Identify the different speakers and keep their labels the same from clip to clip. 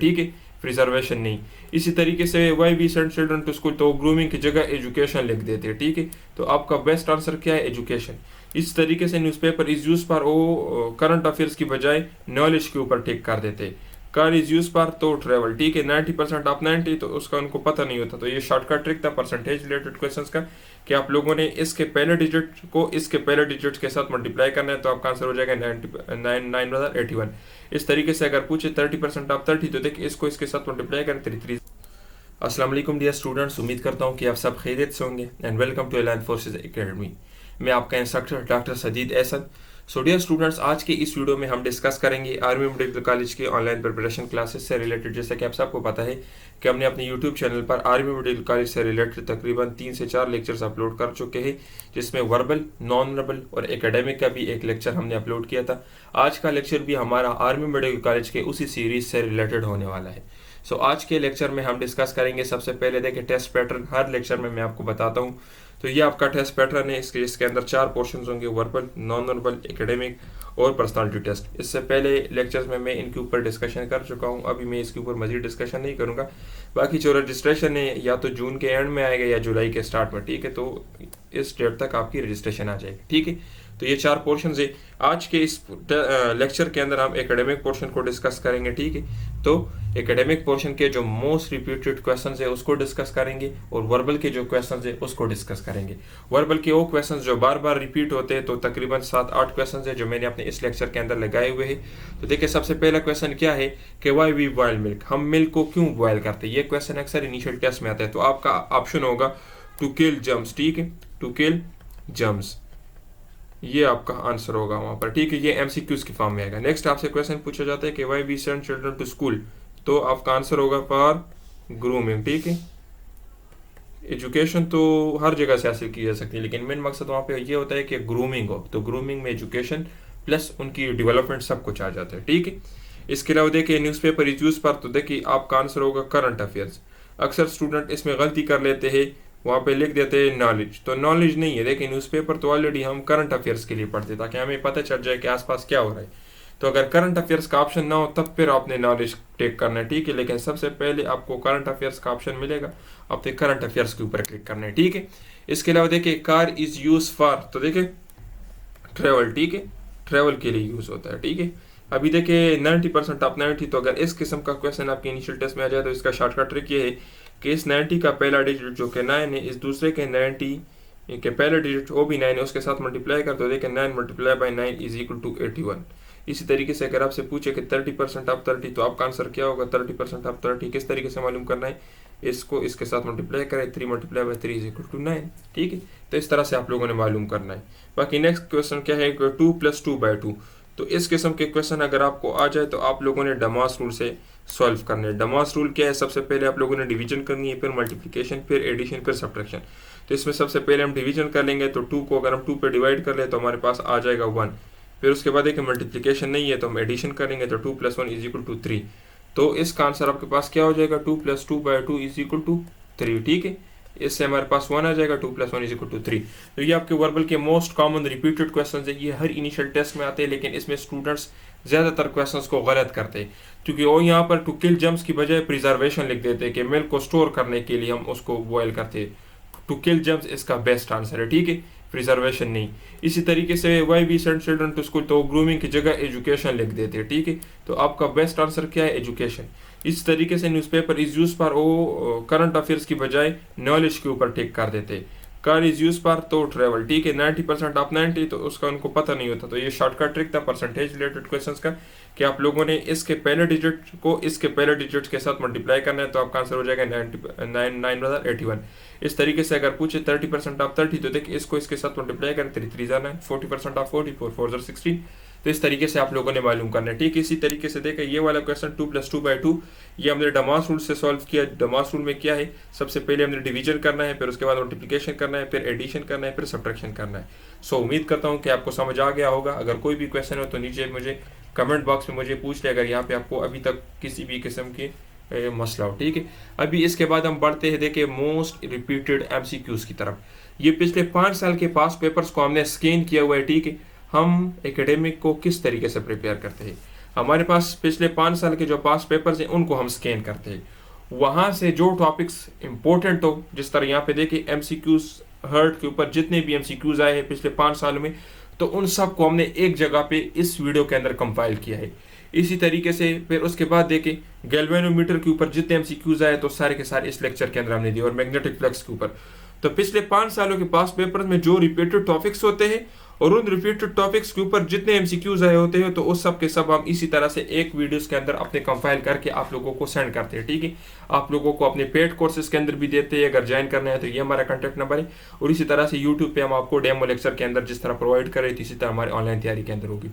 Speaker 1: ठीक है, प्रिजर्वेशन नहीं। इसी तरीके से why we send children to school, तो ग्रूमिंग की जगह एजुकेशन लिख देते हैं, ठीक है। तो आपका बेस्ट आंसर क्या है, एजुकेशन। इस तरीके से न्यूज़पेपर इज यूज पर वो करंट अफेयर्स की बजाय नॉलेज के ऊपर टिक कर देते हैं। कार इज यूज पर तो ट्रेवल, ठीक है। 90% आप 90, तो उसका उनको पता नहीं होता। तो ये शॉर्टकट ट्रिक था परसेंटेज रिलेटेड क्वेश्चंस का, कि आप लोगों ने इसके पहले डिजिट को इसके पहले डिजिट के साथ मल्टीप्लाई करना है, तो आपका आंसर हो जाएगा 981। इस तरीके से अगर पूछे 30% आप 30, तो देखिए इसको इसके साथ मल्टीप्लाई करें 33। अस्सलाम वालेकुम डियर स्टूडेंट्स, उम्मीद करता हूँ कि आप सब खैरियत से होंगे and welcome to Elan forces academy. मैं आपका instructor doctor Sadeed Ahsan. So dear students, आज के इस वीडियो में हम डिस्कस करेंगे आर्मी मेडिकल कॉलेज की ऑनलाइन प्रिपरेशन क्लासेस से रिलेटेड। जैसा कि आप सबको पता है कि हमने अपने यूट्यूब चैनल पर आर्मी मेडिकल कॉलेज से रिलेटेड तकरीबन 3 से 4 लेक्चर्स अपलोड कर चुके हैं, जिसमें वर्बल, नॉन वर्बल और एकेडमिक का भी एक लेक्चर हमने अपलोड किया था। आज का लेक्चर भी हमारा आर्मी मेडिकल कॉलेज के उसी सीरीज से रिलेटेड होने वाला है। सो आज के लेक्चर में हम डिस्कस करेंगे, सबसे पहले देखिए टेस्ट पैटर्न। हर लेक्चर में मैं आपको बताता हूँ। तो ये आपका टेस्ट पैटर्न है। इसके अंदर 4 पोर्शंस होंगे, वर्बल, नॉन वर्बल, एकेडमिक और पर्सनालिटी टेस्ट। इससे पहले लेक्चर्स में मैं इनके ऊपर डिस्कशन कर चुका हूँ, अभी मैं इसके ऊपर मजीद डिस्कशन नहीं करूँगा। बाकी जो रजिस्ट्रेशन है या तो जून के एंड में आएगा या जुलाई के स्टार्ट में, ठीक है। तो इस डेट तक आपकी रजिस्ट्रेशन आ जाएगी, ठीक है। तो ये 4 पोर्शन है। आज के इस लेक्चर के अंदर हम एकेडमिक पोर्शन को डिस्कस करेंगे, ठीक है। तो एकेडमिक पोर्शन के जो मोस्ट रिपीटेड क्वेश्चंस है उसको डिस्कस करेंगे, और वर्बल के जो क्वेश्चंस है उसको डिस्कस करेंगे। वर्बल के वो क्वेश्चंस जो बार बार रिपीट होते हैं, तो तकरीबन 7-8 क्वेश्चंस है जो मैंने अपने इस लेक्चर के अंदर लगाए हुए हैं। तो देखिए सबसे पहला क्वेश्चन क्या है कि व्हाई वी बॉयल मिल्क, हम मिल्क को क्यों बॉयल करते हैं। ये क्वेश्चन अक्सर इनिशियल टेस्ट में आता है। तो आपका ऑप्शन होगा टू किल जर्म्स, ठीक है, टू किल जर्म्स, ये आपका आंसर होगा वहां पर, ठीक है। ये एमसीक्यूज की फॉर्म में आएगा। नेक्स्ट आपसे क्वेश्चन पूछा जाता है कि why we send children to school, तो आपका आंसर होगा फॉर ग्रूमिंग, ठीक है। एजुकेशन तो हर जगह से हासिल की जा सकती है, लेकिन मेन मकसद वहाँ पे ये होता है कि ग्रूमिंग हो। तो ग्रूमिंग में एजुकेशन प्लस उनकी डेवलपमेंट सब कुछ आ जाता है, ठीक है। इसके अलावा देखिए न्यूज़पेपर इज यूज पर, तो देखिए आपका आंसर होगा करंट अफेयर्स। अक्सर स्टूडेंट इसमें गलती कर लेते हैं, वहाँ पे लिख देते हैं नॉलेज, तो नॉलेज नहीं है। देखिए न्यूज़पेपर तो ऑलरेडी हम करंट अफेयर्स के लिए पढ़ते, ताकि हमें पता चल जाए कि आसपास क्या हो रहा है। तो अगर करंट अफेयर्स का ऑप्शन ना हो तब फिर आपने नॉलेज टेक करना है, ठीक है। लेकिन सबसे पहले आपको करंट अफेयर्स का ऑप्शन मिलेगा, आपने करंट अफेयर्स के ऊपर क्लिक करना है, ठीक है। इसके अलावा देखिए कार इज यूज फॉर, तो देखिए ट्रेवल, ठीक है, ट्रेवल के लिए यूज होता है, ठीक है। अभी देखिए 90% आप 90, तो अगर इस किस्म का क्वेश्चन आपके इनिशियल टेस्ट में आ जाए तो इसका शॉर्टकट ट्रिक ये है कि इस 90 का पहला डिजिट जो कि 9 है, इस दूसरे के 90 के पहले डिजिट वो भी 9 है, उसके साथ मल्टीप्लाई कर, तो देखिए 9 multiply by 9 is equal to 81। इसी तरीके से अगर आपसे पूछे कि 30% आप 30, तो आपका आंसर क्या होगा, 30% आप 30। किस तरीके से मालूम करना है, इसको इसके साथ मल्टीप्लाई करें, 3 multiply by 3 is equal to 9, ठीक है। तो इस तरह से आप लोगों ने मालूम करना है। बाकी नेक्स्ट क्वेश्चन क्या है, 2 + 2/2। तो इस किस्म के क्वेश्चन अगर आपको आ जाए तो आप लोगों ने डमास रूल से सॉल्व करने हैं। डमास रूल क्या है, सबसे पहले आप लोगों ने डिवीजन करनी है, फिर मल्टीप्लिकेशन, फिर एडिशन, फिर सब्ट्रैक्शन। तो इसमें सबसे पहले हम डिवीजन कर लेंगे, तो 2 को अगर हम 2 पे डिवाइड कर ले तो हमारे पास आ जाएगा 1। फिर उसके बाद एक मल्टीप्लिकेशन नहीं है तो हम एडिशन करेंगे, तो 2 + 1 इज इक्वल टू 3। तो इसका आंसर आपके पास क्या हो जाएगा, 2 + 2/2 इज इक्वल टू 3, ठीक है। इससे हमारे पास 1 आ जाएगा, 2 + 1 इज इक्वल टू 3। तो ये आपके वर्बल के मोस्ट कॉमन रिपीटेड क्वेश्चन है। ये हर इनिशियल टेस्ट में आते हैं, लेकिन इसमें स्टूडेंट्स ज़्यादातर क्वेश्चंस को गलत करते हैं, क्योंकि वो यहाँ पर टू किल जर्म्स की बजाय प्रिजर्वेशन लिख देते हैं कि मिल्क को स्टोर करने के लिए हम उसको बॉयल करते हैं। टू किल जर्म्स इसका बेस्ट आंसर है, ठीक है, प्रिजर्वेशन नहीं। इसी तरीके से why we send children to school, तो ग्रूमिंग की जगह एजुकेशन लिख देते हैं, ठीक है। तो आपका बेस्ट आंसर क्या है, एजुकेशन। इस तरीके से न्यूज़पेपर इज यूज पर वो करंट अफेयर्स की बजाय नॉलेज के ऊपर टिक कर देते हैं। कार इज यूज पर तो ट्रेवल, ठीक है। 90% आप 90, तो उसका उनको पता नहीं होता। तो ये शॉर्टकट ट्रिक था परसेंटेज रिलेटेड क्वेश्चंस का, कि आप लोगों ने इसके पहले डिजिट को इसके पहले डिजिट के साथ मल्टीप्लाई करना है, तो आपका आंसर हो जाएगा 981। इस तरीके से अगर पूछे 30% आप 30, तो देखिए इसको इसके साथ मल्टीप्लाई करें, 3 × 9, 40% आप 40, 4 4 16। तो इस तरीके से आप लोगों ने मालूम करना है, ठीक है। इसी तरीके से देखें ये वाला क्वेश्चन 2 + 2/2, ये हमने डमास रूल से सॉल्व किया। डमास रूल में क्या है, सबसे पहले हमने डिवीजन करना है, फिर उसके बाद मल्टीप्लिकेशन करना है, फिर एडिशन करना है, फिर सब्ट्रैक्शन करना है। सो उम्मीद करता हूँ कि आपको समझ आ गया होगा। अगर कोई भी क्वेश्चन हो तो नीचे मुझे कमेंट बॉक्स में मुझे पूछ ले, अगर यहाँ पे आपको अभी तक किसी भी किस्म की मसला हो, ठीक है। अभी इसके बाद हम बढ़ते हैं देखिए मोस्ट रिपीटेड एमसीक्यूज की तरफ। ये पिछले 5 साल के पास पेपर्स को हमने स्कैन किया हुआ है, ठीक है। हम एकेडमिक को किस तरीके से प्रिपेयर करते हैं। हमारे पास पिछले 5 साल के जो पास पेपर्स हैं उनको हम स्कैन करते हैं, वहाँ से जो टॉपिक्स इंपॉर्टेंट हो, जिस तरह यहाँ पे देखिए एमसीक्यूज हर्ट के ऊपर जितने भी एमसीक्यूज आए हैं पिछले 5 साल में, तो उन सब को हमने एक जगह पे इस वीडियो के अंदर कंपाइल किया है। इसी तरीके से फिर उसके बाद देखिए गैल्वेनोमीटर के ऊपर जितने एमसीक्यूज आए तो सारे के सारे इस लेक्चर के अंदर हमने दिए, और मैग्नेटिक फ्लक्स के ऊपर। तो पिछले 5 सालों के पास पेपर्स में जो रिपीटेड टॉपिक्स होते हैं और उन रिपीटेड टॉपिक्स के ऊपर जितने एमसीक्यूज आए होते हैं, तो उस सब के सब हम इसी तरह से एक वीडियोस के अंदर अपने कंपाइल करके आप लोगों को सेंड करते हैं। ठीक है, आप लोगों को अपने पेड कोर्सेज के अंदर भी देते हैं, अगर ज्वाइन करना है तो ये हमारा कॉन्टैक्ट नंबर है। और इसी तरह से यूट्यूब पे हम आपको डेमो लेक्चर के अंदर जिस तरह प्रोवाइड कर रहे थे इसी तरह हमारी ऑनलाइन तैयारी के अंदर होगी।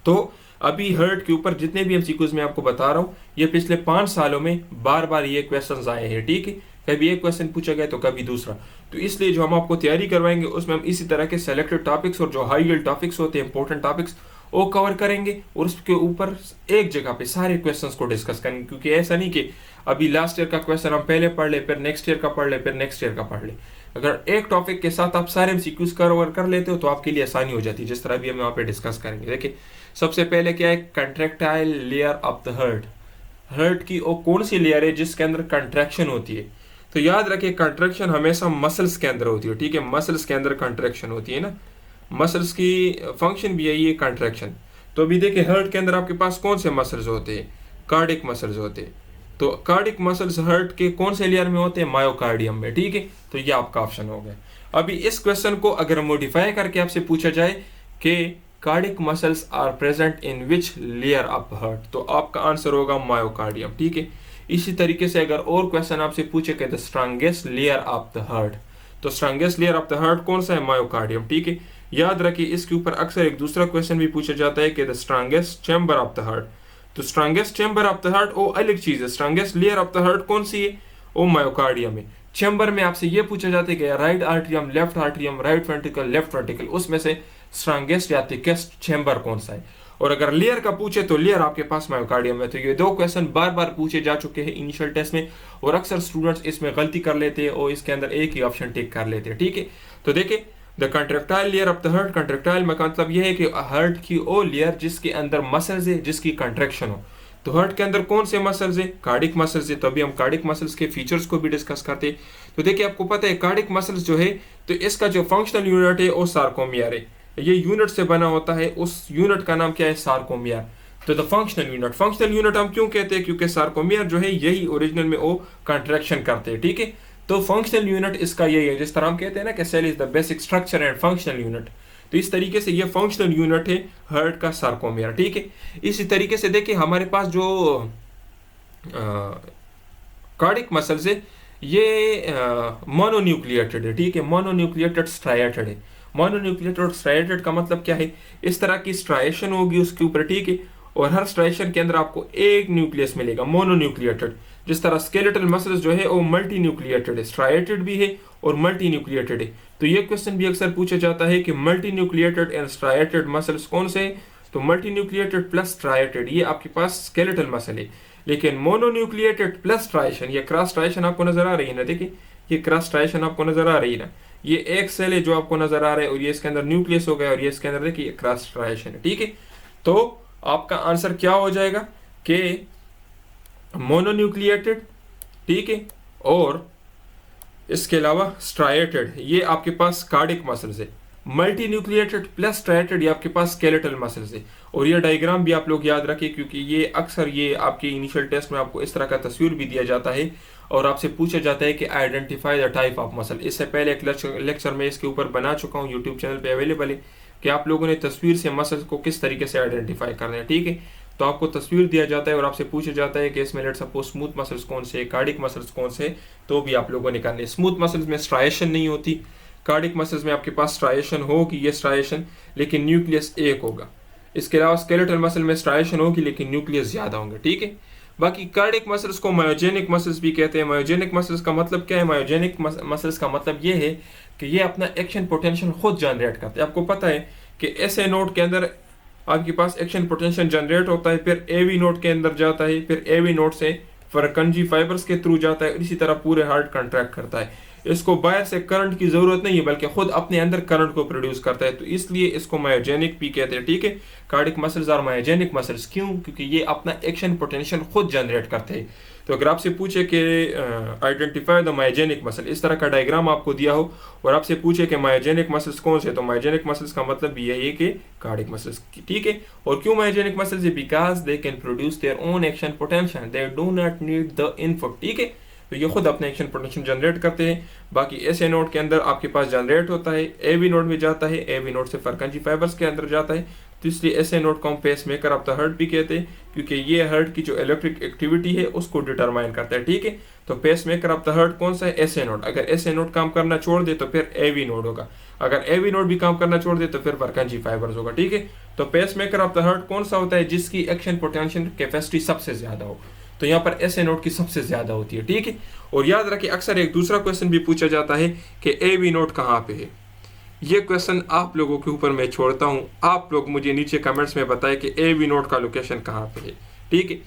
Speaker 1: तो अभी हर्ट के ऊपर जितने भी एमसीक्यूज मैं आपको बता रहा हूँ, ये पिछले 5 सालों में बार बार ये क्वेश्चन आए हैं। ठीक है, कभी एक क्वेश्चन पूछा गया तो कभी दूसरा, तो इसलिए जो हम आपको तैयारी करवाएंगे उसमें हम इसी तरह के सेलेक्टेड टॉपिक्स और जो हाई यील्ड टॉपिक्स होते हैं, इंपॉर्टेंट टॉपिक्स, वो कवर करेंगे और उसके ऊपर एक जगह पे सारे क्वेश्चंस को डिस्कस करेंगे। क्योंकि ऐसा नहीं कि अभी लास्ट ईयर का क्वेश्चन हम पहले पढ़ ले, फिर नेक्स्ट ईयर का पढ़ ले, फिर नेक्स्ट ईयर का पढ़ ले। अगर एक टॉपिक के साथ आप सारे एमसीक्यूज कवर कर लेते हो तो आपके लिए आसानी हो जाती है, जिस तरह भी हम यहाँ पे डिस्कस करेंगे। देखिए सबसे पहले क्या है, contractile layer of the heart. Heart की वो कौन सी लेयर है जिसके अंदर कंट्रैक्शन होती है? तो याद रखिए कंट्रैक्शन हमेशा मसल्स के अंदर होती है। ठीक है, मसल्स के अंदर कंट्रैक्शन होती है ना, मसल्स की फंक्शन भी यही है कंट्रैक्शन। तो अभी देखिए हर्ट के अंदर आपके पास कौन से मसल्स होते हैं? कार्डिक मसल्स होते हैं। तो कार्डिक मसल्स हर्ट के कौन से लेयर में होते हैं? मायोकार्डियम में। ठीक है, तो ये आपका ऑप्शन हो गया। अभी इस क्वेश्चन को अगर मॉडिफाई करके आपसे पूछा जाए कि cardiac muscles are present in which layer of heart, तो आपका आंसर होगा मायोकार्डियम। ठीक है, इसी तरीके से अगर और क्वेश्चन आपसे पूछे कि the strongest layer of the heart, तो strongest layer of the heart कौन सा है? मायोकार्डियम। ठीक है, याद रखिए इसके ऊपर अक्सर एक दूसरा क्वेश्चन भी पूछा जाता है कि the strongest chamber of the heart, तो strongest chamber of the heart वो अलग चीज है, strongest layer of the heart कौन सी है? वो मायोकार्डियम है। चैम्बर में आपसे ये पूछा जाता है कि right atrium, left atrium, right ventricle, left ventricle, उसमें से स्ट्रॉन्गेस्ट या थिकेस्ट चैम्बर कौन सा है? और अगर लेयर का पूछे तो लेयर आपके पास मायोकार्डियम है। तो ये दो क्वेश्चन बार बार पूछे जा चुके हैं इनिशियल टेस्ट में, और अक्सर स्टूडेंट्स इसमें गलती कर लेते हैं और इसके अंदर एक ही ऑप्शन टिक कर लेते हैं। ठीक है, तो देखिए the contractile layer of the heart, contractile में मतलब यह है कि हर्ट की वो लेयर जिसके अंदर मसल्स है, जिसकी कंट्रैक्शन हो। तो हर्ट के अंदर कौन से मसल्स है? कार्डिक मसल्स है। तो अभी हम कार्डिक मसल्स के फीचर्स को भी डिस्कस करते हैं। तो देखिए आपको पता है कार्डिक मसल्स जो है, तो इसका जो फंक्शनल यूनिट है वो सार्कोमियर है। ये यूनिट से बना होता है, उस यूनिट का नाम क्या है? सार्कोमियर। तो द फंक्शनल यूनिट हम क्यों कहते हैं? क्योंकि सार्कोमियर जो है यही ओरिजिनल में वो कंट्रैक्शन करते हैं। ठीक है, तो फंक्शनल यूनिट इसका यही है, जिस तरह हम कहते हैं ना कि cell is the basic structure and functional unit, तो इस तरीके से ये फंक्शनल यूनिट है हर्ट का सार्कोमियर। ठीक है, इसी तरीके से देखिए हमारे पास जो कार्डिक मसल्स है ये मोनोन्यूक्लिएटेड है। ठीक है, मोनोन्यूक्लिएटेड स्ट्राइएटेड है। मोनोन्यूक्लिएटेड और स्ट्राइएटेड का मतलब क्या है? इस तरह की स्ट्राइएशन होगी उसके ऊपर। ठीक है, और हर स्ट्राइएशन के अंदर आपको एक न्यूक्लियस मिलेगा, मोनोन्यूक्लिएटेड। जिस तरह स्केलेटल मसल्स जो है वो मल्टी न्यूक्लिएटेड है, स्ट्राइएटेड भी है और मल्टी न्यूक्लिएटेड है। तो ये क्वेश्चन भी अक्सर पूछा जाता है कि multi nucleated and striated muscles कौन से? तो मल्टी न्यूक्लिएटेड प्लस स्ट्राइएटेड ये आपके पास स्केलेटल मसल है। लेकिन मोनोन्यूक्लिएटेड प्लस स्ट्राइएशन, ये क्रॉस स्ट्राइएशन आपको नजर आ रही है ना, देखिए ये क्रॉस स्ट्राइएशन आपको नजर आ रही है ना, ये एक सेल है जो आपको नजर आ रहा है और ये इसके अंदर न्यूक्लियस हो गया और ये इसके अंदर देखिए क्रॉस स्ट्राइएशन है। ठीक है, तो आपका आंसर क्या हो जाएगा कि मोनोन्यूक्लिएटेड, ठीक है, और इसके अलावा स्ट्राइएटेड ये आपके पास कार्डिक मसल्स है। मल्टी न्यूक्लिएटेड प्लस स्ट्राइएटेड ये आपके पास स्केलेटल मसल्स है। और ये डायग्राम भी आप लोग याद रखिए, क्योंकि ये अक्सर ये आपके इनिशियल टेस्ट में आपको इस तरह का तस्वीर भी दिया जाता है और आपसे पूछा जाता है कि identify the type of muscle. इससे पहले एक लेक्चर में इसके ऊपर बना चुका हूँ, यूट्यूब चैनल पे अवेलेबल है, कि आप लोगों ने तस्वीर से मसल्स को किस तरीके से आइडेंटिफाई करना है। ठीक है, तो आपको तस्वीर दिया जाता है और आपसे पूछा जाता है कि इसमें लेट सपोज स्मूथ मसल्स कौन से, कार्डिक मसल्स कौन से, तो भी आप लोगों ने करने। स्मूथ मसल्स में स्ट्राइएशन नहीं होती, कार्डिक मसल्स में आपके पास स्ट्राइएशन होगी, ये स्ट्राइएशन, लेकिन न्यूक्लियस एक होगा। इसके अलावा स्केलेटल मसल में स्ट्राइएशन होगी लेकिन न्यूक्लियस ज्यादा होंगे। ठीक है, बाकी कार्डिक मसल्स को मायोजेनिक मसल्स भी कहते हैं। मायोजेनिक मसल्स का मतलब क्या है? मायोजेनिक मसल्स का मतलब ये है कि ये अपना एक्शन पोटेंशियल खुद जनरेट करते हैं। आपको पता है कि ऐसे नोड के अंदर आपके पास एक्शन पोटेंशियल जनरेट होता है, फिर एवी नोड के अंदर जाता है, फिर एवी नोड से फरकंजी फाइबर्स के थ्रू जाता है, इसी तरह पूरे हार्ट कंट्रैक्ट करता है। इसको बाहर से करंट की जरूरत नहीं है, बल्कि खुद अपने अंदर करंट को प्रोड्यूस करता है, तो इसलिए इसको मायोजेनिक भी कहते हैं, ठीक है। Cardiac muscles are myogenic muscles, क्यों? क्योंकि ये अपना एक्शन पोटेंशियल खुद जनरेट करते हैं। तो अगर आपसे पूछे कि आइडेंटिफाई द मायोजेनिक मसल, इस तरह का डायग्राम आपको दिया हो और आपसे पूछे कि मायोजेनिक मसल्स कौन से, तो मायोजेनिक मसल्स का मतलब ये है कि कार्डिक मसल्स, ठीक है। और क्यों myogenic muscles? Because they can produce their own action potential, they do not need the input, ठीक है। तो ये खुद अपने एक्शन पोटेंशियल जनरेट करते हैं। बाकी एस ए नोड के अंदर आपके पास जनरेट होता है, ए बी नोड में जाता है, ए बी नोड से फर्कंजी फाइबर्स के अंदर जाता है, तो इसलिए एस ए नोड को हम pacemaker of the heart भी कहते हैं, क्योंकि ये हार्ट की जो इलेक्ट्रिक एक्टिविटी है उसको डिटरमाइन करता है, ठीक है। तो pacemaker of the heart कौन सा है? S A node. अगर एस ए नोड काम करना छोड़ दे तो फिर ए बी नोड होगा, अगर ए बी नोड भी काम करना छोड़ दे तो फिर फर्कंजी फाइबर्स होगा, ठीक है। तो pacemaker of the heart कौन सा होता है? जिसकी एक्शन पोटेंशियल कैपेसिटी सबसे ज्यादा हो, तो यहाँ पर एस ए नोड की सबसे ज्यादा होती है, ठीक है। और याद रखिए अक्सर एक दूसरा क्वेश्चन भी पूछा जाता है कि ए बी नोड कहाँ पे है। ये क्वेश्चन आप लोगों के ऊपर मैं छोड़ता हूँ, आप लोग मुझे नीचे कमेंट्स में बताएं कि ए बी नोड का लोकेशन कहाँ पे है, ठीक है।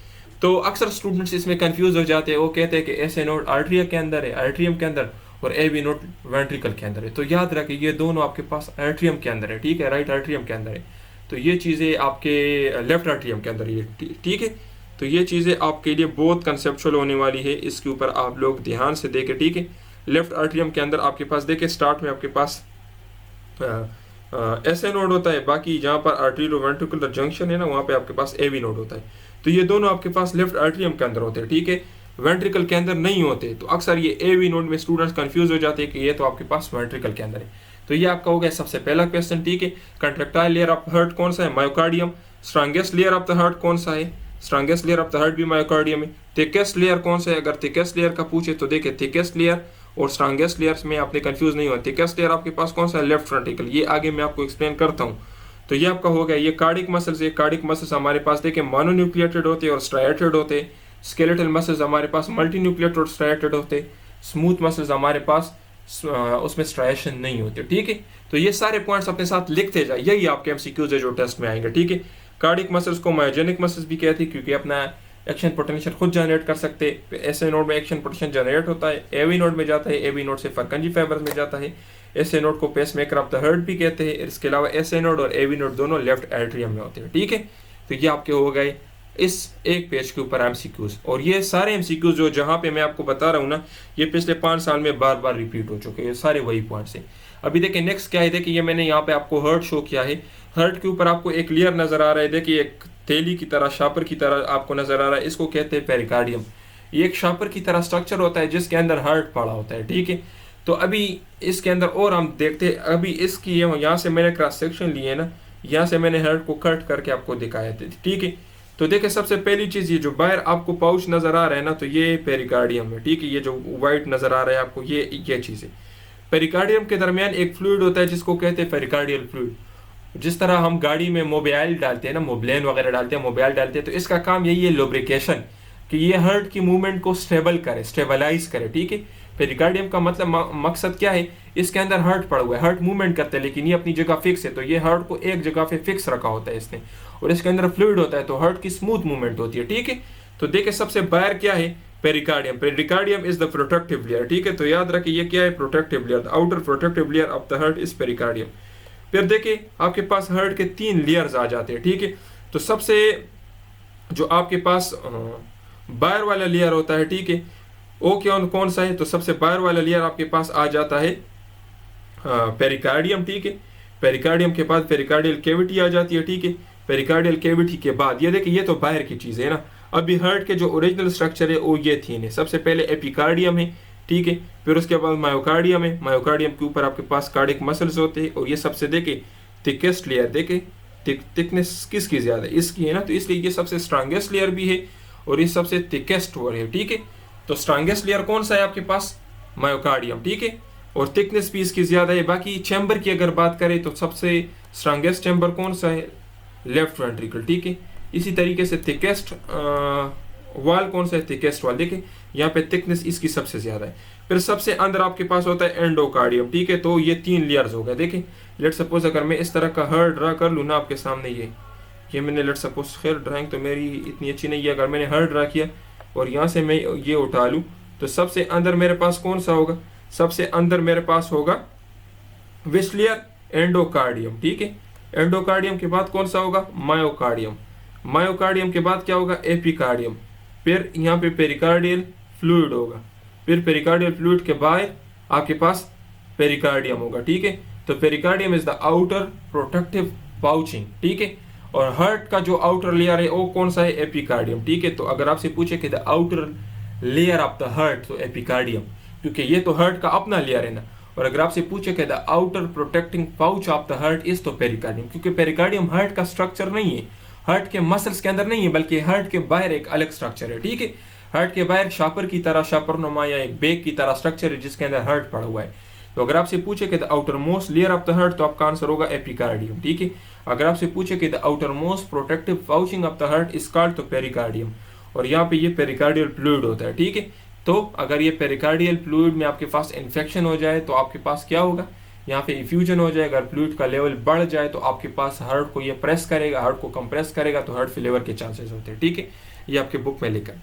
Speaker 1: तो अक्सर स्टूडेंट्स इसमें कंफ्यूज हो जाते हैं, वो कहते हैं कि एस ए नोड आर्टरिया के अंदर है, आर्ट्रियम के अंदर, और ए बी नोड वेंट्रिकल के अंदर है। तो याद रखिए ये दोनों आपके पास आर्ट्रियम के अंदर है, ठीक है, राइट आर्ट्रियम के अंदर है। तो ये चीज़ें आपके लेफ्ट आर्ट्रियम के अंदर है, ठीक है। तो ये चीज़ें आपके लिए बहुत कंसेप्चुअल होने वाली है, इसके ऊपर आप लोग ध्यान से देखें, ठीक है। लेफ्ट आर्ट्रियम के अंदर आपके पास देखिए स्टार्ट में आपके पास एस ए नोड होता है, बाकी जहाँ पर आर्टरीलो वेंट्रिकुलर जंक्शन है ना, वहाँ पे आपके पास ए बी नोड होता है। तो ये दोनों आपके पास लेफ्ट आर्ट्रियम के अंदर होते हैं, ठीक है, वेंट्रिकल के अंदर नहीं होते। तो अक्सर ये ए बी नोड में स्टूडेंट्स कंफ्यूज हो जाते हैं कि ये तो आपके पास वेंट्रिकल के अंदर है। तो ये आपका हो गया सबसे पहला क्वेश्चन, ठीक है। कंट्रैक्टाइल लेयर ऑफ हार्ट कौन सा है? Myocardium. Strongest layer of the heart कौन सा है? Strongest layer of the heart भी मायोकार्डियम है। थिकेस्ट लेयर कौन सा है? अगर थिकेस्ट लेयर का पूछे तो देखिए थिकेस्ट लेयर और स्ट्रॉन्गेस्ट लेयर्स में आपने कंफ्यूज नहीं हुआ। थिकेस्ट लेयर आपके पास कौन सा है? लेफ्ट फ्रंटिकल। ये आगे मैं आपको एक्सप्लेन करता हूँ। तो ये आपका हो गया ये कार्डिक मसल्स। ये कार्डिक मसल्स हमारे पास देखिए मोनोन्यूक्लिएटेड होते हैं और स्ट्राइएटेड होते हैं। स्केलेटल मसल्स हमारे पास मल्टीन्यूक्लिएटेड और स्ट्राइएटेड होते हैं। स्मूथ मसल्स हमारे पास उसमें स्ट्राइएशन नहीं होते, ठीक है। तो ये सारे पॉइंट्स अपने साथ लिखते जाए, यही आपके एमसीक्यूज है जो टेस्ट में आएंगे, ठीक है। कार्डिक मसल्स को मायोजेनिक मसल्स भी कहते हैं क्योंकि अपना एक्शन पोटेंशियल खुद जनरेट कर सकते हैं। एसए नोड में एक्शन पोटेंशियल जनरेट होता है, एवी नोड में जाता है, एवी नोड से फर्कंजी फाइबर्स में जाता है। एसए नोड को pacemaker of the heart भी कहते हैं। इसके अलावा एसए नोड और एवी नोड दोनों लेफ्ट एट्रियम में होते हैं, ठीक है। तो ये आपके हो गए इस एक पेज के ऊपर एमसीक्यूज। और ये सारे एमसीक्यूज जो जहाँ पे मैं आपको बता रहा हूँ ना, ये पिछले 5 साल में बार बार रिपीट हो चुके हैं, सारे वही पॉइंट्स हैं। अभी देखिए नेक्स्ट क्या है, देखिए ये मैंने यहाँ पे आपको हार्ट शो किया है। हार्ट के ऊपर आपको एक लेयर नजर आ रहा है, देखिए एक थैली की तरह, शापर की तरह आपको नजर आ रहा है, इसको कहते हैं पेरिकार्डियम। ये एक शापर की तरह स्ट्रक्चर होता है जिसके अंदर हार्ट पड़ा होता है, ठीक है। तो अभी इसके अंदर और हम देखते हैं, अभी इसकी यहाँ से मैंने क्रॉस सेक्शन लिए ना, यहाँ से मैंने हार्ट को कट करके आपको दिखाया था, ठीक है। तो देखिए सबसे पहली चीज ये जो बाहर आपको पाउच नजर आ रहा है ना, तो ये पेरिकार्डियम है, ठीक है। ये जो व्हाइट नजर आ रहा है आपको, ये चीज है। पेरिकार्डियम के दरमियान एक फ्लूइड होता है जिसको कहते हैं पेरिकार्डियल फ्लूइड। जिस तरह हम गाड़ी में मोबाइल डालते हैं ना, मोबिलिन वगैरह डालते हैं, मोबाइल डालते हैं, तो इसका काम यही है लुब्रिकेशन, कि ये हार्ट की मूवमेंट को स्टेबल करे, स्टेबलाइज करे, ठीक है। पेरिकार्डियम का मतलब मकसद क्या है, इसके अंदर हार्ट पड़ा हुआ है, हार्ट मूवमेंट करता है लेकिन ये अपनी जगह फिक्स है। तो ये हार्ट को एक जगह पे फिक्स रखा होता है इसने, और इसके अंदर फ्लूइड होता है तो हार्ट की स्मूथ मूवमेंट होती है, ठीक है। तो देखिए सबसे बाहर क्या है, pericardium. Pericardium is the protective layer, ठीक है। तो याद रखिए ये क्या है, protective layer. The outer protective layer of the heart is pericardium. फिर देखिए आपके पास हार्ट के 3 लेयर्स आ जाते हैं, ठीक है। तो सबसे जो आपके पास बाहर वाला लेयर होता है, ठीक है, वो कौन सा है, तो सबसे बाहर वाला लेयर आपके पास आ जाता है पेरिकार्डियम, ठीक है। पेरिकार्डियम के बाद पेरिकार्डियल कैविटी आ जाती है, ठीक है। पेरिकार्डियल कैविटी के बाद ये देखिए, ये तो बाहर की चीज है ना। अभी हार्ट के जो ओरिजिनल स्ट्रक्चर है वो ये 3 है। सबसे पहले एपिकार्डियम है, ठीक है। फिर उसके बाद मायोकार्डियम है। मायोकार्डियम के ऊपर आपके पास कार्डिक मसल्स होते हैं, और ये सबसे देखिए थिकेस्ट लेयर, देखिए थिकनेस किसकी ज्यादा है, इसकी है ना, तो इसलिए ये सबसे स्ट्रॉन्गेस्ट लेयर भी है और ये सबसे थिकेस्ट वर है, ठीक है। तो स्ट्रॉन्गेस्ट लेयर कौन सा है आपके पास, मायोकार्डियम, ठीक है, और थिकनेस भी इसकी ज्यादा है। बाकी चैम्बर की अगर बात करें तो सबसे स्ट्रॉन्गेस्ट चैम्बर कौन सा है, लेफ्ट वेंट्रिकल, ठीक है। इसी तरीके से थिकेस्ट वाल कौन सा है, थिकेस्ट वाल, देखिए यहाँ पे थिकनेस इसकी सबसे ज्यादा है। फिर सबसे अंदर आपके पास होता है एंडोकार्डियम, ठीक है। तो ये 3 लेयर्स हो गए। देखिए लेट सपोज अगर मैं इस तरह का हार्ट ड्रा कर लूँ ना आपके सामने, ये मैंने लेट सपोज, खैर ड्राइंग तो मेरी इतनी अच्छी नहीं है, अगर मैंने हार्ट ड्रा किया और यहाँ से मैं ये उठा लूँ तो सबसे अंदर मेरे पास कौन सा होगा, सबसे अंदर मेरे पास होगा विच लेयर, एंडोकार्डियम, ठीक है। एंडोकार्डियम के बाद कौन सा होगा, मायोकार्डियम। मायोकार्डियम के बाद क्या होगा, एपिकार्डियम। फिर यहाँ पे पेरिकार्डियल फ्लूइड होगा। फिर पेरिकार्डियल फ्लूइड के बाहर आपके पास पेरिकार्डियम होगा, ठीक है। तो pericardium is the outer protective pouching, ठीक है। और हार्ट का जो आउटर लेयर है वो कौन सा है, एपिकार्डियम, ठीक है। तो अगर आपसे पूछे कि the outer layer of the heart, तो एपिकार्डियम, क्योंकि ये तो हार्ट का अपना लेयर है ना। और अगर आपसे पूछे कि the outer protecting pouch of the heart is, तो पेरिकार्डियम, क्योंकि पेरिकार्डियम हार्ट का स्ट्रक्चर नहीं है, हार्ट के मसल्स के अंदर नहीं है, बल्कि हार्ट के बाहर एक अलग स्ट्रक्चर है, ठीक है। हार्ट के बाहर शापर की तरह, शापरनुमा या एक बेग की तरह स्ट्रक्चर है जिसके अंदर हार्ट पड़ा हुआ है। तो अगर आपसे पूछे कि the outer most layer of the heart, तो आपका आंसर होगा एपिकार्डियम, ठीक है। अगर आपसे पूछे कि the outer most protective pouching of the heart is called, तो पेरिकार्डियम। और यहाँ पे ये पेरिकार्डियल फ्लूइड होता है, ठीक है। तो अगर ये पेरिकार्डियल फ्लूइड में आपके पास इन्फेक्शन हो जाए तो आपके पास क्या होगा, यहाँ पे इफ्यूजन हो जाएगा। अगर फ्लूइड का लेवल बढ़ जाए तो आपके पास हार्ट को ये प्रेस करेगा, हार्ट को कंप्रेस करेगा, तो हार्ट फेलियर के चांसेस होते हैं, ठीक है। ये आपके बुक में लिखा है।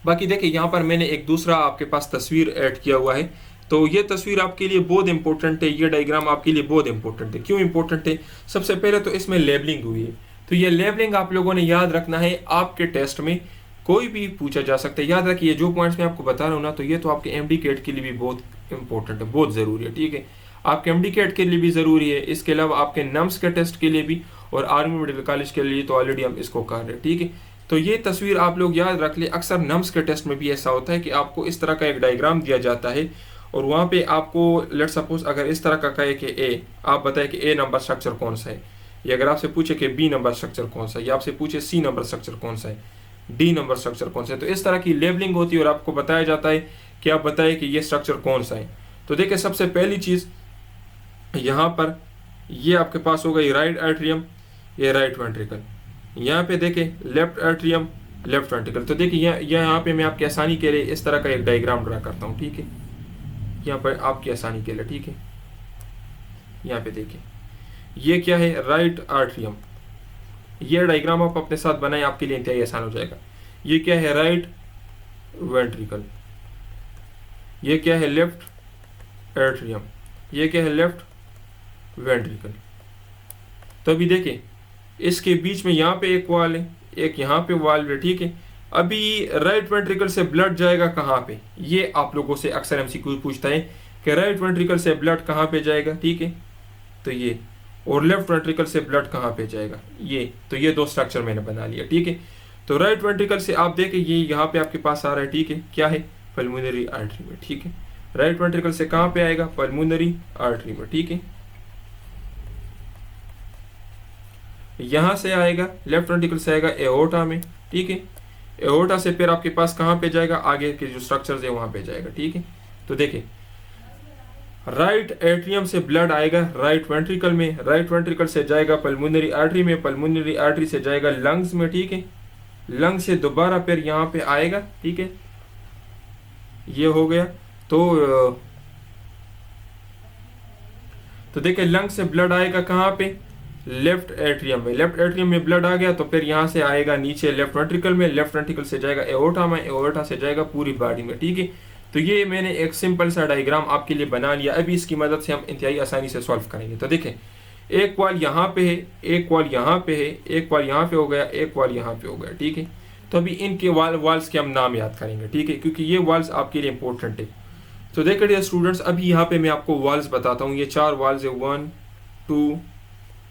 Speaker 1: बाकी देखिए यहाँ पर मैंने एक दूसरा आपके पास तस्वीर ऐड किया हुआ है। तो ये तस्वीर आपके लिए बहुत इंपॉर्टेंट है, ये डायग्राम आपके लिए बहुत इंपॉर्टेंट है। क्यों इंपॉर्टेंट है, सबसे पहले तो इसमें लेबलिंग हुई है। तो ये लेबलिंग आप लोगों ने याद रखना है, आपके टेस्ट में कोई भी पूछा जा सकता है। याद रखिए जो पॉइंट्स मैं आपको बता रहा हूँ ना, तो ये तो आपके एमडी कैट के लिए भी बहुत इंपॉर्टेंट है, बहुत ज़रूरी है, ठीक है। आपके एमडी कैट के लिए भी ज़रूरी है, इसके अलावा आपके नम्स के टेस्ट के लिए भी, और आर्मी मेडिकल कॉलेज के लिए तो ऑलरेडी हम इसको कर रहे हैं, ठीक है। तो ये तस्वीर आप लोग याद रख ले। अक्सर नम्स के टेस्ट में भी ऐसा होता है कि आपको इस तरह का एक डायग्राम दिया जाता है, और वहाँ पे आपको लेट सपोज अगर इस तरह का कहे कि ए, आप बताए कि ए नंबर स्ट्रक्चर कौन सा है, या अगर आपसे पूछे कि बी नंबर स्ट्रक्चर कौन सा है, या आपसे पूछे सी नंबर स्ट्रक्चर कौन सा है, डी नंबर स्ट्रक्चर कौन सा है, तो इस तरह की लेबलिंग होती है और आपको बताया जाता है कि आप बताए कि ये स्ट्रक्चर कौन सा है। तो देखिए सबसे पहली चीज़ यहाँ पर ये आपके पास होगा ये राइट एट्रियम, ये राइट वेंट्रिकल। यहाँ पे देखें लेफ्ट एट्रियम, लेफ्ट वेंट्रिकल। तो देखिए यहाँ पे मैं आपकी आसानी के लिए इस तरह का एक डायग्राम ड्रा करता हूँ, ठीक है। यहाँ पर आपकी आसानी के लिए, ठीक है। यहाँ पे देखिए ये क्या है, राइट आर्ट्रियम। ये डायग्राम आप अपने साथ बनाएं, आपके लिए इंतहाई आसान हो जाएगा। ये क्या है, राइट वेंट्रिकल। ये क्या है, लेफ्ट एट्रियम। ये क्या है, लेफ्ट वेंट्रिकल। तो अभी देखिए इसके बीच में यहाँ पे एक वाल है, एक यहाँ पे वाल है, ठीक है। अभी राइट वेंट्रिकल से ब्लड जाएगा कहाँ पे, ये आप लोगों से अक्सर एमसीक्यू पूछता है कि राइट वेंट्रिकल से ब्लड कहाँ पे जाएगा, ठीक है। तो ये, और लेफ्ट वेंट्रिकल से ब्लड कहाँ पे जाएगा, ये। तो ये दो स्ट्रक्चर मैंने बना लिया, ठीक है। तो राइट वेंट्रिकल से आप देखें ये यहाँ पे आपके पास आ रहा है, ठीक है। क्या है, पल्मोनरी आर्टरी में, ठीक है। राइट वेंट्रिकल से कहाँ पे आएगा, पल्मोनरी आर्टरी में, ठीक है। यहाँ से आएगा, लेफ्ट वेंट्रिकल से आएगा एओर्टा में, ठीक है। एओर्टा से फिर आपके पास कहाँ पे जाएगा, आगे के जो स्ट्रक्चर्स है वहाँ पे जाएगा, ठीक है। तो देखिए राइट एट्रियम से ब्लड आएगा राइट वेंट्रिकल में, राइट वेंट्रिकल से जाएगा पल्मोनरी आर्टरी में, पल्मोनरी आर्टरी से जाएगा लंग्स में, ठीक है। लंग से दोबारा फिर यहाँ पे आएगा, ठीक है। ये हो गया। तो देखिए लंग से ब्लड आएगा कहाँ पे, लेफ्ट एट्रियम में। लेफ्ट एट्रियम में ब्लड आ गया तो फिर यहाँ से आएगा नीचे लेफ्ट वेंट्रिकल में, लेफ्ट वेंट्रिकल से जाएगा एओर्टा में, एओर्टा से जाएगा पूरी बॉडी में, ठीक है। तो ये मैंने एक सिंपल सा डायग्राम आपके लिए बना लिया। अभी इसकी मदद से हम इंतहाई आसानी से सॉल्व करेंगे। तो देखें एक वाल यहाँ पे है, एक वाल यहाँ पे है, एक वाल यहाँ पे हो गया, एक वाल यहाँ पे हो गया, ठीक है। तो अभी इनके वाल्स के हम नाम याद करेंगे, ठीक है, क्योंकि ये वाल्स आपके लिए इंपॉर्टेंट है। तो देखिए डियर स्टूडेंट्स, अभी यहाँ पे मैं आपको वाल्स बताता हूँ। ये 4 वाल्स है, 1 2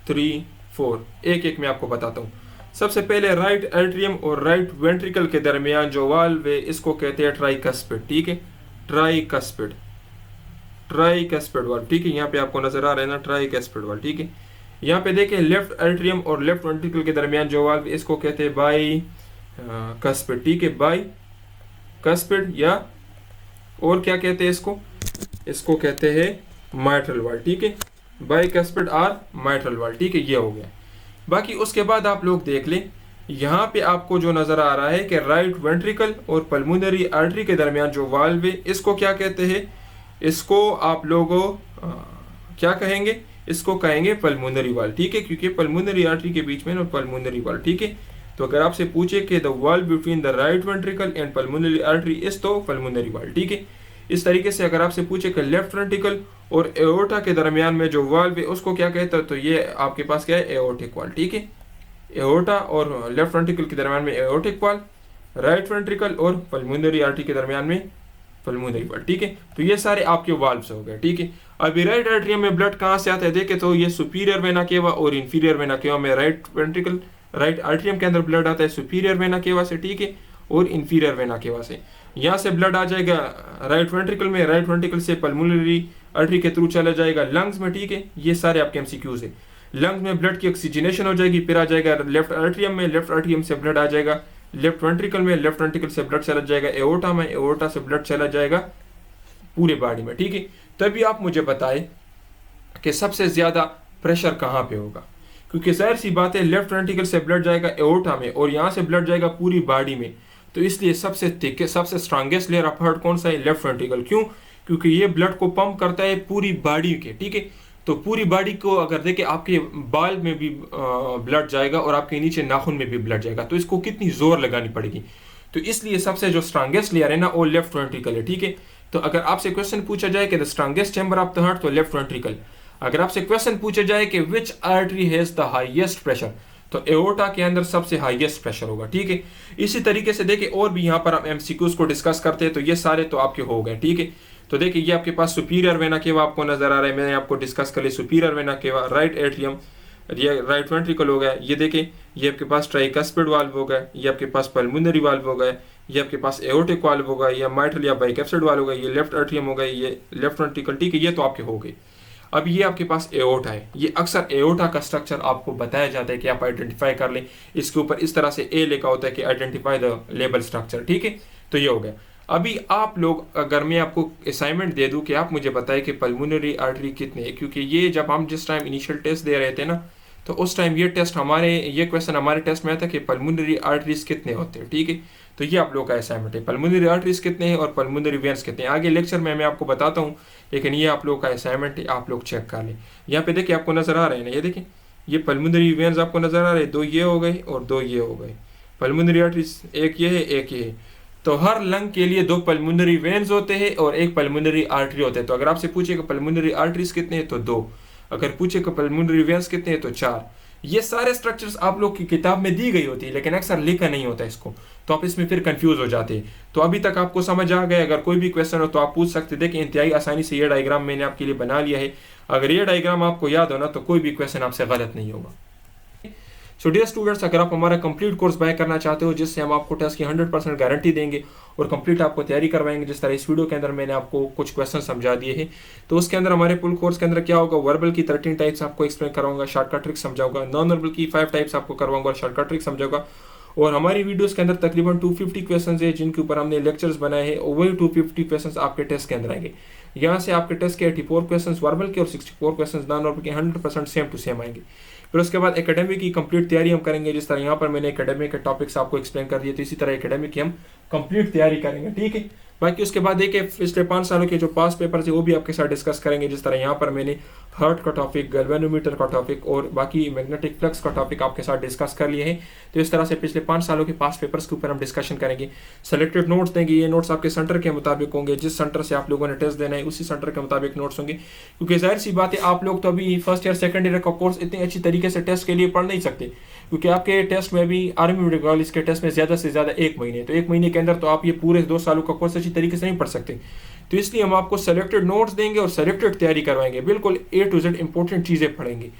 Speaker 1: 3 4, एक एक मैं आपको बताता हूँ। सबसे पहले राइट एट्रियम और राइट वेंट्रिकल के दरमियान जो वाल्व है इसको कहते हैं ट्राइकस्पिड, ठीक है। ट्राइकस्पिड, ट्राइकस्पिड वाल्व, ठीक है। यहाँ पे आपको नजर आ रहा है ना, ट्राइकस्पिड वाल्व, ठीक है। यहाँ पे देखें लेफ्ट एट्रियम और लेफ्ट वेंट्रिकल के दरमियान जो वाल्व इसको कहते हैं बाई कस्पिड, ठीक है। बाई कस्पिड, या और क्या कहते हैं इसको कहते हैं माइट्रल वाल्व, ठीक है। बाइकस्पिड और माइट्रल वाल्व, ठीक है। ये हो गया। बाकी उसके बाद आप लोग देख लें, यहाँ पे आपको जो नजर आ रहा है कि राइट वेंट्रिकल और पल्मोनरी आर्टरी के दरमियान जो वाल्व है इसको क्या कहते हैं, इसको आप लोगों क्या कहेंगे, इसको कहेंगे पल्मोनरी वाल्व, ठीक है, क्योंकि पल्मोनरी आर्टरी के बीच में ना पल्मोनरी वाल्व, ठीक है। तो अगर आपसे पूछे कि the valve between the right ventricle and pulmonary artery is, तो पल्मोनरी वाल्व, ठीक है। इस तरीके से अगर आपसे पूछे कि लेफ्ट वेंट्रिकल और एओर्टा के दरमियान में जो वाल्व है उसको क्या कहता है, तो ये आपके पास क्या है, एओर्टिक वाल्व। ठीक है, एओर्टा और लेफ्ट वेंट्रिकल के दरमियान में एओर्टिक वाल्व, राइट वेंट्रिकल और पल्मोनरी आर्टरी के दरमियान में पल्मोनरी वाल्व। ठीक है, तो ये सारे आपके वाल्व्स हो गए। ठीक है, अभी राइट एट्रियम में ब्लड कहाँ से आता है देखे तो ये सुपीरियर वेना केवा और इंफीरियर वेना केवा में राइट वेंट्रिकल राइट आर्टरियम के अंदर ब्लड आता है सुपीरियर वेना केवा से। ठीक है, और इंफीरियर वेना केवा से। यहाँ से ब्लड आ जाएगा राइट वेंट्रिकल में, राइट वेंट्रिकल से पल्मोनरी आर्टरी के थ्रू चला जाएगा लंग्स में। ठीक है, ये सारे आपके एमसीक्यूज है। लंग्स में ब्लड की ऑक्सीजनेशन हो जाएगी, फिर आ जाएगा लेफ्ट आर्टरियम में, लेफ्ट आर्टरियम से ब्लड आ जाएगा लेफ्ट वेंट्रिकल में, लेफ्ट वेंट्रिकल से ब्लड चला जाएगा एओर्टा में, एओर्टा से ब्लड चला जाएगा पूरे बॉडी में। ठीक है, तभी आप मुझे बताएं कि सबसे ज्यादा प्रेशर कहाँ पे होगा, क्योंकि जाहिर सी बात है लेफ्ट वेंट्रिकल से ब्लड जाएगा एओर्टा में और यहाँ से ब्लड जाएगा पूरी बॉडी में, तो इसलिए सबसे थिक सबसे स्ट्रांगेस्ट लेयर ऑफ हार्ट कौन सा है, लेफ्ट वेंट्रिकल। क्यों? क्योंकि ये ब्लड को पंप करता है पूरी बॉडी के। ठीक है, तो पूरी बॉडी को अगर देखें आपके बाल में भी ब्लड जाएगा और आपके नीचे नाखून में भी ब्लड जाएगा, तो इसको कितनी जोर लगानी पड़ेगी। तो इसलिए सबसे जो स्ट्रांगेस्ट लेयर है ना वो लेफ्ट वेंट्रिकल है। ठीक है, तो अगर आपसे क्वेश्चन पूछा जाए कि the strongest chamber of the heart, तो लेफ्ट वेंट्रिकल। अगर आपसे क्वेश्चन पूछा जाए कि which artery has the highest pressure, तो एओर्टा के अंदर सबसे हाईएस्ट प्रेशर होगा। ठीक है, इसी तरीके से देखिए और भी यहाँ पर हम एमसीक्यूज को डिस्कस करते हैं, तो ये सारे तो आपके हो गए। ठीक है, तो देखिए ये आपके पास सुपीरियर वेना केवा आपको नजर आ रहा है, मैंने आपको डिस्कस कर लिया superior vena cava, right atrium, ये राइट वेंट्रिकल हो गया। ये देखिए ये आपके पास ट्राइकस्पिड वाल्व हो गया, ये आपके पास पल्मोनरी वाल्व हो गया, ये आपके पास एओर्टिक वाल्व होगा, ये माइट्रल या बाइकैप्सिड वाल्व होगा, ये लेफ्ट एट्रियम हो गया, ये लेफ्ट वेंट्रिकल। ठीक है, ये तो आपके हो गए। अब ये आपके पास एओर्टा है, ये अक्सर एओर्टा का स्ट्रक्चर आपको बताया जाता है कि आप आइडेंटिफाई कर लें, इसके ऊपर इस तरह से ए लिखा होता है कि आइडेंटिफाई द लेबल स्ट्रक्चर। ठीक है, तो ये हो गया। अभी आप लोग अगर मैं आपको असाइनमेंट दे दूं कि आप मुझे बताएं कि पल्मोनरी आर्टरी कितने है, क्योंकि ये जब हम जिस टाइम इनिशियल टेस्ट दे रहे थे ना, तो उस टाइम ये क्वेश्चन हमारे टेस्ट में आता कि पल्मोनरी आर्टरीज कितने होते हैं। ठीक है, तो ये आप लोग का असाइनमेंट है, पल्मोनरी आर्टरीज कितने हैं और पल्मोनरी वेन्स कितने हैं। आगे लेक्चर में मैं आपको बताता हूँ, लेकिन ये आप लोग का असाइनमेंट है, आप लोग चेक कर लें। यहाँ पे देखिए आपको नजर आ रहे हैं ना, ये देखिए ये पल्मोनरी वेन्स आपको नजर आ रहे हैं, दो ये हो गए और दो ये हो गए। पल्मोनरी आर्टरीज एक ये है एक ये है, तो हर लंग के लिए दो पल्मोनरी वेन्स होते हैं और एक पल्मोनरी आर्टरी होते हैं। तो अगर आपसे पूछे कि पल्मोनरी आर्टरीज कितने हैं तो दो, अगर पूछे कि पल्मोनरी वेन्स कितने हैं तो चार। ये सारे स्ट्रक्चर्स आप लोग की किताब में दी गई होती है, लेकिन अक्सर लिखा नहीं होता इसको, तो आप इसमें फिर कंफ्यूज हो जाते हैं। तो अभी तक आपको समझ आ गया, अगर कोई भी क्वेश्चन हो तो आप पूछ सकते। देखिए इंतहाई आसानी से ये डायग्राम मैंने आपके लिए बना लिया है, अगर ये डायग्राम आपको याद हो ना तो कोई भी क्वेश्चन आपसे गलत नहीं होगा। सो डियर स्टूडेंट्स, अगर आप हमारा कंप्लीट कोर्स बाय करना चाहते हो जिससे हम आपको टेस्ट की 100% गारंटी देंगे और कंप्लीट आपको तैयारी करवाएंगे, जिस तरह इस वीडियो के अंदर मैंने आपको कुछ क्वेश्चन समझा दिए हैं, तो उसके अंदर हमारे फुल कोर्स के अंदर क्या होगा, वर्बल की 13 टाइप्स आपको एक्सप्लेन कराऊंगा, शॉर्टकट ट्रिक समझाऊंगा, नॉन वर्बल की 5 टाइप्स आपको करवाऊंगा, शॉर्टकट ट्रिक समझाऊंगा। और हमारी वीडियोस के अंदर तकरीबन 250 क्वेश्चन है जिनके ऊपर हमने लेक्चर्स बनाए हैं, और वही 250 क्वेश्चन आपके टेस्ट के अंदर आएंगे। यहाँ से आपके टेस्ट के 84 क्वेश्चन वर्बल के और 64 क्वेश्चन नॉन वर्बल के 100% सेम टू सेम आएंगे। फिर उसके बाद एकेडमिक की कंप्लीट तैयारी हम करेंगे, जिस तरह यहाँ पर मैंने एकेडमिक के टॉपिक्स आपको एक्सप्लेन कर दिए, तो इसी तरह एकेडमिक की हम कंप्लीट तैयारी करेंगे। ठीक है, बाकी उसके बाद देखिए पिछले 5 सालों के जो पास पेपर्स है वो भी आपके साथ डिस्कस करेंगे, जिस तरह यहाँ पर मैंने हार्ट का टॉपिक, गैल्वेनोमीटर का टॉपिक और बाकी मैग्नेटिक फ्लक्स का टॉपिक आपके साथ डिस्कस कर लिए हैं। तो इस तरह से पिछले 5 सालों के पास पेपर्स के ऊपर हम डिस्कशन करेंगे, सेलेक्टेड नोट्स देंगे। ये नोट्स आपके सेंटर के मुताबिक होंगे, जिस सेंटर से आप लोगों ने टेस्ट देना है उसी सेंटर के मुताबिक नोट्स होंगे, क्योंकि जाहिर सी बात है आप लोग तो अभी फर्स्ट ईयर सेकंड ईयर का कोर्स इतनी अच्छी तरीके से टेस्ट के लिए पढ़ नहीं सकते, क्योंकि आपके टेस्ट में भी आर्मी मेडिकल कॉलेज के टेस्ट में ज़्यादा से ज़्यादा 1 महीने, तो 1 महीने के अंदर तो आप ये पूरे 2 सालों का कोर्स अच्छी तरीके से नहीं पढ़ सकते। तो इसलिए हम आपको सेलेक्टेड नोट्स देंगे और सेलेक्टेड तैयारी करवाएंगे, बिल्कुल A to Z इंपॉर्टेंट चीज़ें पढ़ेंगे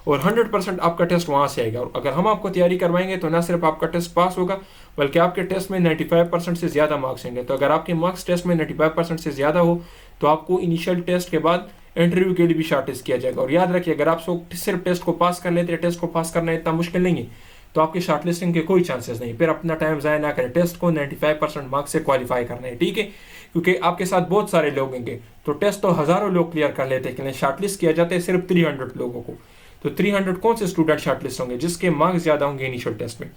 Speaker 1: और 100% आपका टेस्ट वहाँ से आएगा। और अगर हम आपको तैयारी करवाएंगे तो ना सिर्फ आपका टेस्ट पास होगा, बल्कि आपके टेस्ट में 95% से ज़्यादा मार्क्स आएंगे। तो अगर आपके मार्क्स टेस्ट में 95% से ज़्यादा हो तो आपको इनिशियल टेस्ट के बाद इंटरव्यू के लिए भी शॉर्टलिस्ट किया जाएगा। और याद रखिए, अगर आप सिर्फ टेस्ट को पास कर लेते हैं, टेस्ट को पास करना इतना मुश्किल नहीं है, तो आपकी शॉर्टलिस्टिंग के कोई चांसेस नहीं। फिर अपना टाइम ज़ाया ना करें, टेस्ट को 95% मार्क्स से क्वालिफाई करना है। ठीक है, क्योंकि आपके साथ बहुत सारे लोग होंगे, तो टेस्ट तो हज़ारों लोग क्लियर कर लेते हैं, लेकिन शॉर्टलिस्ट किया जाता है सिर्फ 300 लोगों को। तो 300 कौन से स्टूडेंट शॉर्टलिस्ट होंगे, जिसके मार्क्स ज़्यादा होंगे इनिशियल टेस्ट में।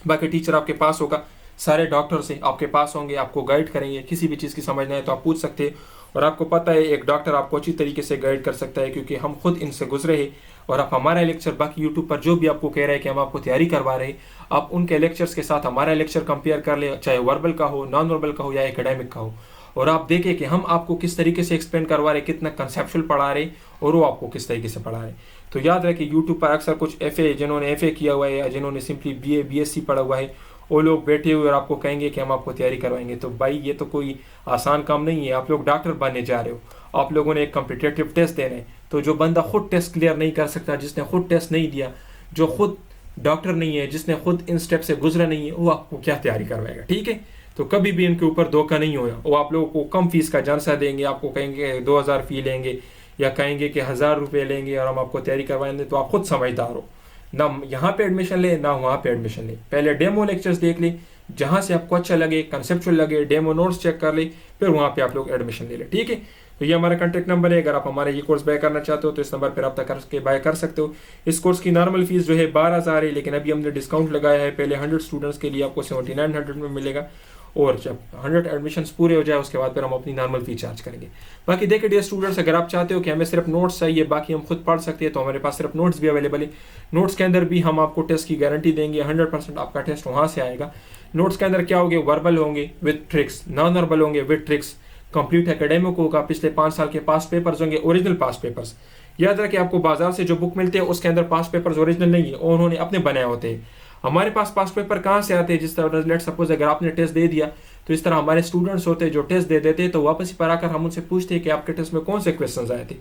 Speaker 1: बाकी टीचर आपके पास होगा, सारे डॉक्टर से आपके पास होंगे, आपको गाइड करेंगे, किसी भी चीज़ की समझना है तो आप पूछ सकते हैं। और आपको पता है एक डॉक्टर आपको अच्छी तरीके से गाइड कर सकता है, क्योंकि हम खुद इनसे गुजरे हैं। और आप हमारा लेक्चर बाकी यूट्यूब पर जो भी आपको कह रहे हैं कि हम आपको तैयारी करवा रहे हैं, आप उनके लेक्चर्स के साथ हमारा लेक्चर कंपेयर कर ले, चाहे वर्बल का हो, नॉन वर्बल का हो या एकेडमिक का हो, और आप देखें कि हम आपको किस तरीके से एक्सप्लेन करवा रहे, कितना कंसेप्चुअल पढ़ा रहे और वो आपको किस तरीके से पढ़ा रहे। तो याद रहे कि यूट्यूब पर अक्सर कुछ FA जिन्होंने FA किया हुआ है या जिन्होंने सिंपली BA BSc पढ़ा हुआ है, वो लोग बैठे हुए और आपको कहेंगे कि हम आपको तैयारी करवाएंगे। तो भाई ये तो कोई आसान काम नहीं है। आप लोग डॉक्टर बनने जा रहे हो, आप लोगों ने एक कॉम्पिटिटिव टेस्ट देना है। तो जो बंदा खुद टेस्ट क्लियर नहीं कर सकता, जिसने खुद टेस्ट नहीं दिया, जो खुद डॉक्टर नहीं है, जिसने खुद इन स्टेप से गुजरा नहीं है, वो आपको क्या तैयारी करवाएगा। ठीक है, तो कभी भी इनके ऊपर धोखा नहीं होगा। वो आप लोगों को कम फीस का झांसा देंगे, आपको कहेंगे 2000 फी लेंगे या कहेंगे कि 1000 रुपये लेंगे और हम आपको तैयारी करवाएंगे। तो आप खुद समझदार हो, ना यहाँ पे एडमिशन ले ना वहाँ पे एडमिशन ले। पहले डेमो लेक्चर्स देख ले, जहाँ से आपको अच्छा लगे, कंसेप्चुअल लगे, डेमो नोट्स चेक कर ले, फिर वहाँ पे आप लोग एडमिशन ले ले। ठीक है, तो ये हमारा कॉन्टैक्ट नंबर है। अगर आप हमारे ये कोर्स बाय करना चाहते हो तो इस नंबर पर रब्ता करके बाय कर सकते हो। इस कोर्स की नॉर्मल फीस जो है 12,000 है, लेकिन अभी हमने डिस्काउंट लगाया है। पहले 100 स्टूडेंट्स के लिए आपको 7900 में मिलेगा, और जब 100 एडमिशन्स पूरे हो जाए उसके बाद फिर हम अपनी नॉर्मल फी चार्ज करेंगे। बाकी देखिए डियर स्टूडेंट्स, अगर आप चाहते हो कि हमें सिर्फ नोट्स चाहिए, बाकी हम खुद पढ़ सकते हैं, तो हमारे पास सिर्फ नोट्स भी अवेलेबल है। नोट्स के अंदर भी हम आपको टेस्ट की गारंटी देंगे, 100% आपका टेस्ट वहाँ से आएगा। नोट्स के अंदर क्या होंगे, वर्बल होंगे विद ट्रिक्स, नॉन वर्बल होंगे विद ट्रिक्स, कंप्लीट एकेडमिक होगा, पिछले 5 साल के पास पेपर्स होंगे, ओरिजिनल पास पेपर्स। याद रखें आपको बाजार से जो बुक मिलते हैं उसके अंदर पास पेपर्स ओरिजिनल नहीं है, उन्होंने अपने बनाए होते हैं। हमारे पास पास पेपर कहाँ से आते हैं, जिस तरह लेट सपोज अगर आपने टेस्ट दे दिया तो इस तरह हमारे स्टूडेंट्स होते हैं जो टेस्ट दे देते हैं, तो वापस ही पर आकर हम उनसे पूछते हैं कि आपके टेस्ट में कौन से क्वेश्चन आए थे।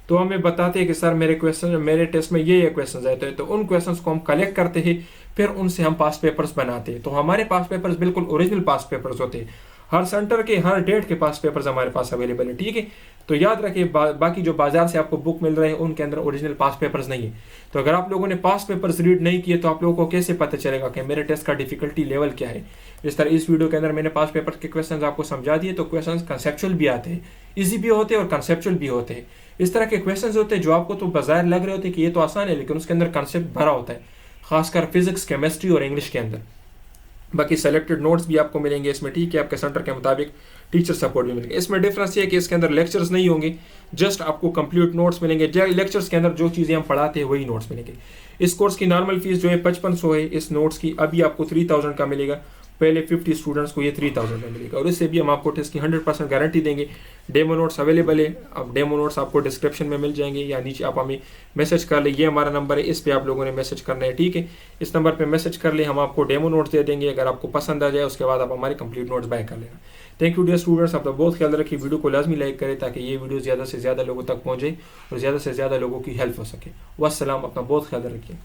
Speaker 1: तो हमें बताते हैं कि सर मेरे टेस्ट में ये क्वेश्चन आए थे। तो उन क्वेश्चन को हम कलेक्ट करते हैं, फिर उनसे हम पास पेपर्स बनाते हैं। तो हमारे पास पेपर्स बिल्कुल ओरिजिनल पास पेपर्स होते हैं। हर सेंटर के हर डेट के पास पेपर्स हमारे पास अवेलेबल है। ठीक है, तो याद रखिए बाकी जो बाजार से आपको बुक मिल रहे हैं उनके अंदर ओरिजिनल पास पेपर्स नहीं है। तो अगर आप लोगों ने पास पेपर्स रीड नहीं किए तो आप लोगों को कैसे पता चलेगा कि मेरे टेस्ट का डिफिकल्टी लेवल क्या है। इस तरह इस वीडियो के अंदर मैंने पास पेपर के क्वेश्चंस आपको समझा दिए। तो क्वेश्चंस कंसेप्चुअल भी आते हैं, इजी भी होते हैं और कंसेप्चुअल भी होते हैं। इस तरह के क्वेश्चंस होते हैं जो आपको तो बाजार लग रहे होते हैं कि ये तो आसान है, लेकिन उसके अंदर कंसेप्ट भरा होता है, खासकर फिजिक्स, केमिस्ट्री और इंग्लिश के अंदर। बाकी सेलेक्टेड नोट्स भी आपको मिलेंगे इसमें। ठीक है, आपके सेंटर के मुताबिक टीचर सपोर्ट भी मिलेंगे। इसमें डिफरेंस ये है कि इसके अंदर लेक्चर्स नहीं होंगे, जस्ट आपको कंप्लीट नोट्स मिलेंगे। लेक्चर्स के अंदर जो चीज़ें हम पढ़ाते हैं वही नोट्स मिलेंगे। इस कोर्स की नॉर्मल फीस जो है 5500 है। इस नोट्स की अभी आपको 3000 का मिलेगा। पहले 50 स्टूडेंट्स को ये 3000 में मिलेगा, और इससे भी हम आपको टेस्ट की 100% गारंटी देंगे। डेमो नोट्स अवेलेबल है। अब डेमो नोट्स आपको डिस्क्रिप्शन में मिल जाएंगे या नीचे आप हमें मैसेज कर ले, ये हमारा नंबर है, इस पे आप लोगों ने मैसेज करना है। ठीक है, इस नंबर पे मैसेज कर ले, हम आपको डेमो नोट्स दे देंगे। अगर आपको पसंद आ जाए उसके बाद आप हमारे कंप्लीट नोट्स बाय कर लेना। थैंक यू डियर स्टूडेंट्स, आप लोग बहुत ख्याल रखिए। वीडियो को लाजमी लाइक करें ताकि ये वीडियो ज़्यादा से ज़्यादा लोगों तक पहुँचे और ज़्यादा से ज़्यादा लोगों की हेल्प हो सके। वस्सलाम, अपना बहुत ख्याल रखिए।